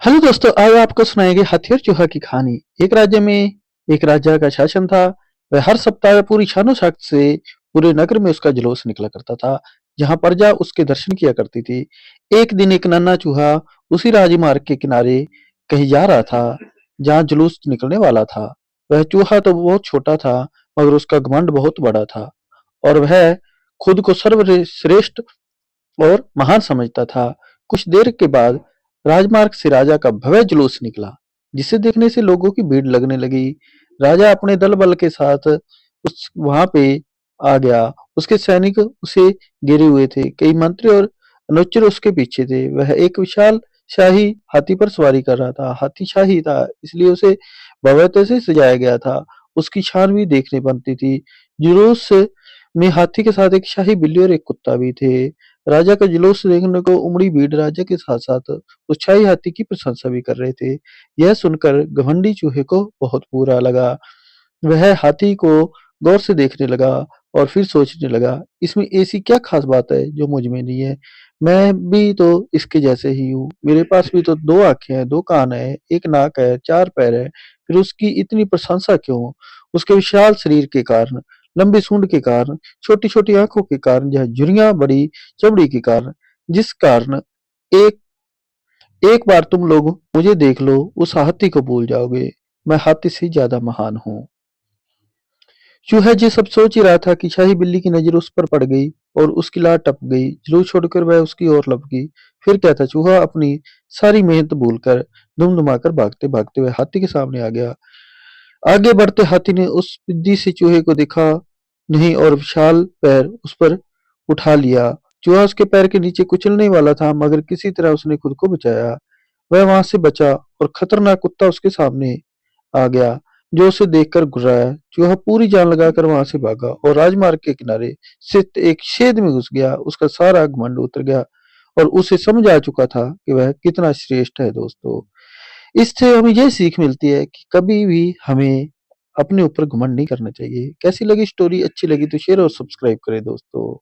Hello दोस्तों, आज आपको सुनाएंगे हाथी और चूहा की कहानी। एक राज्य में एक राजा का शासन था। वह हर सप्ताह पूरी शानो शौकत से पूरे नगर में उसका जुलूस निकला करता था, जहां प्रजा उसके दर्शन किया करती थी। एक दिन एक नन्हा चूहा उसी राजमार्ग के किनारे कहीं जा रहा था, जहां जुलूस निकलने वाला था। वह चूहा तो बहुत छोटा था, मगर उसका घमंड बहुत बड़ा था, और वह खुद को सर्वश्रेष्ठ और महान समझता था। कुछ देर के बाद राजमार्ग से राजा का भव्य जुलूस निकला, जिसे देखने से लोगों की भीड़ लगने लगी। राजा अपने दल बल के साथ उस वहां पे आ गया। उसके सैनिक उसे घेरे हुए थे, कई मंत्री और अनुचर उसके पीछे थे। वह एक विशाल शाही हाथी पर सवारी कर रहा था। हाथी शाही था, इसलिए उसे भव्यता से सजाया गया था। उसकी शान भी देखने बनती थी। जुलूस में हाथी के साथ एक शाही बिल्ली और एक कुत्ता भी थे। राजा का जुलूस देखने को उमड़ी भीड़ राजा के साथ साथ उत्साही हाथी की प्रशंसा भी कर रहे थे। यह सुनकर घमंडी चूहे को बहुत बुरा लगा। वह हाथी को गौर से देखने लगा और फिर सोचने लगा, इसमें ऐसी क्या खास बात है जो मुझ में नहीं है। मैं भी तो इसके जैसे ही हूँ। मेरे पास भी तो दो आंखें हैं, दो कान है, एक नाक है, चार पैर है, फिर उसकी इतनी प्रशंसा क्यों? उसके विशाल शरीर के कारण, लंबी सूंड के कारण, छोटी छोटी आंखों के कारण, यह झुर्रियां बड़ी चमड़ी के कारण, जिस कारण एक एक बार तुम लोग मुझे देख लो, उस हाथी को भूल जाओगे। मैं हाथी से ज्यादा महान हूँ। चूहा जी सब सोच ही रहा था कि शाही बिल्ली की नजर उस पर पड़ गई और उसकी लार टप गई। जुलूस छोड़कर वह उसकी ओर लपकी। फिर क्या था, चूहा अपनी सारी मेहनत भूलकर दुमदुमाकर भागते भागते वह हाथी के सामने आ गया। आगे बढ़ते हाथी ने उस पिद्दी से चूहे को देखा नहीं और विशाल पैर उस पर उठा लिया। चूहा उसके पैर के नीचे कुचलने वाला था, मगर किसी तरह उसने खुद को बचाया। वह वहां से बचा और खतरनाक कुत्ता उसके सामने आ गया, जो उसे देखकर घुर्राया। चूहा पूरी जान लगाकर वहां से भागा और राजमार्ग के किनारे स्थित एक शेद में घुस गया। उसका सारा घमंड उतर गया और उसे समझ आ चुका था कि वह कितना श्रेष्ठ है। दोस्तों, इससे हमें ये सीख मिलती है कि कभी भी हमें अपने ऊपर घमंड नहीं करना चाहिए। कैसी लगी स्टोरी? अच्छी लगी तो शेयर और सब्सक्राइब करें दोस्तों।